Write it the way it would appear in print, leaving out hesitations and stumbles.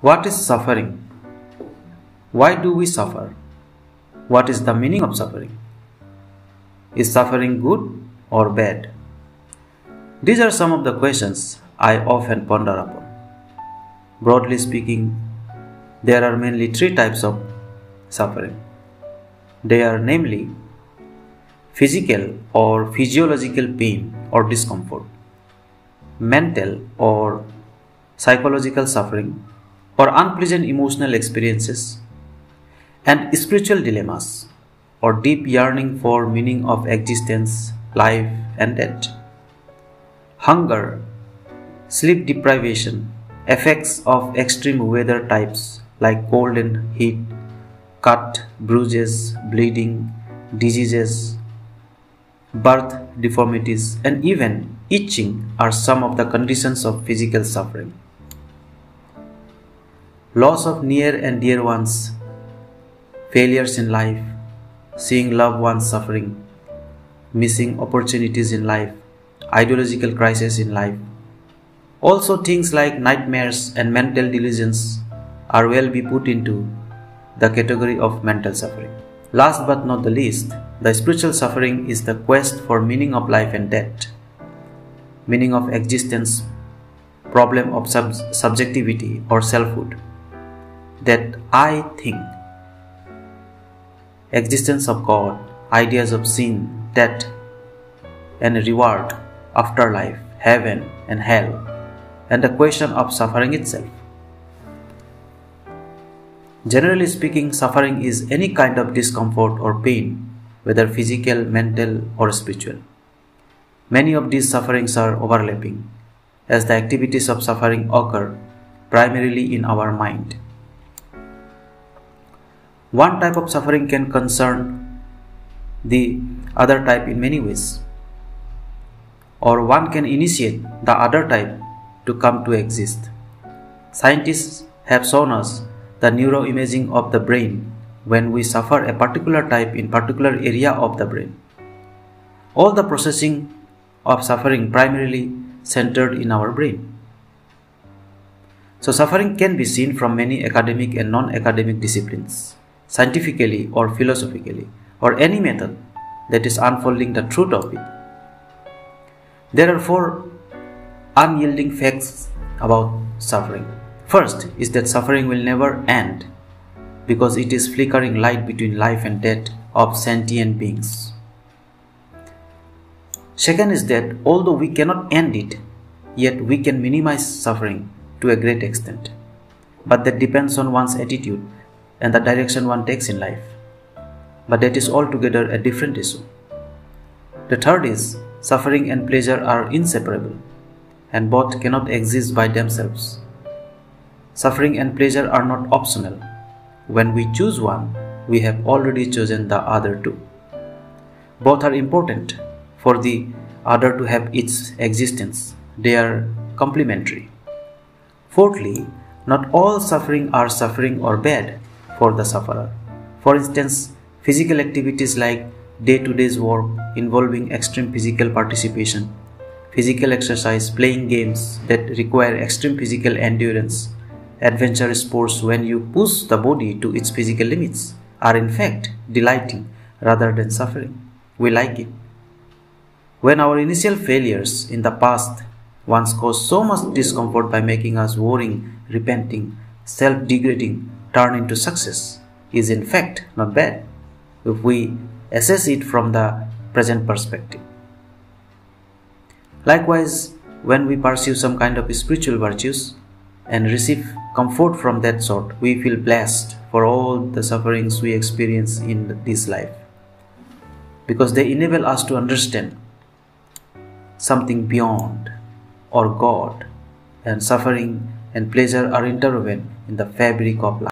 What is suffering? Why do we suffer? What is the meaning of suffering? Is suffering good or bad? These are some of the questions I often ponder upon. Broadly speaking, there are mainly three types of suffering. They are namely physical or physiological pain or discomfort, mental or psychological suffering or unpleasant emotional experiences, and spiritual dilemmas or deep yearning for meaning of existence, life and death. Hunger, sleep deprivation, effects of extreme weather types like cold and heat, cut, bruises, bleeding, diseases, birth deformities, and even itching are some of the conditions of physical suffering. Loss of near and dear ones, failures in life, seeing loved ones suffering, missing opportunities in life, ideological crisis in life. Also things like nightmares and mental delusions are well be put into the category of mental suffering. Last but not the least, the spiritual suffering is the quest for meaning of life and death, meaning of existence, problem of subjectivity or selfhood, that I think, existence of God, ideas of sin, death and reward, afterlife, heaven and hell, and the question of suffering itself. Generally speaking, suffering is any kind of discomfort or pain, whether physical, mental or spiritual. Many of these sufferings are overlapping, as the activities of suffering occur primarily in our mind. One type of suffering can concern the other type in many ways, or one can initiate the other type to come to exist. Scientists have shown us the neuroimaging of the brain when we suffer a particular type in particular area of the brain. All the processing of suffering primarily centered in our brain. So suffering can be seen from many academic and non-academic disciplines, scientifically or philosophically, or any method that is unfolding the truth of it. There are four unyielding facts about suffering. First is that suffering will never end because it is flickering light between life and death of sentient beings. Second is that although we cannot end it, yet we can minimize suffering to a great extent. But that depends on one's attitude and the direction one takes in life. But that is altogether a different issue. The third is suffering and pleasure are inseparable and both cannot exist by themselves. Suffering and pleasure are not optional. When we choose one, we have already chosen the other two. Both are important for the other to have its existence. They are complementary. Fourthly, not all suffering are suffering or bad for the sufferer. For instance, physical activities like day-to-day work involving extreme physical participation, physical exercise, playing games that require extreme physical endurance, adventure sports when you push the body to its physical limits are in fact delighting rather than suffering. We like it. When our initial failures in the past once caused so much discomfort by making us worrying, repenting, self-degrading, turn into success is in fact not bad if we assess it from the present perspective. Likewise, when we pursue some kind of spiritual virtues and receive comfort from that sort, we feel blessed for all the sufferings we experience in this life, because they enable us to understand something beyond or God, and suffering and pleasure are interwoven in the fabric of life.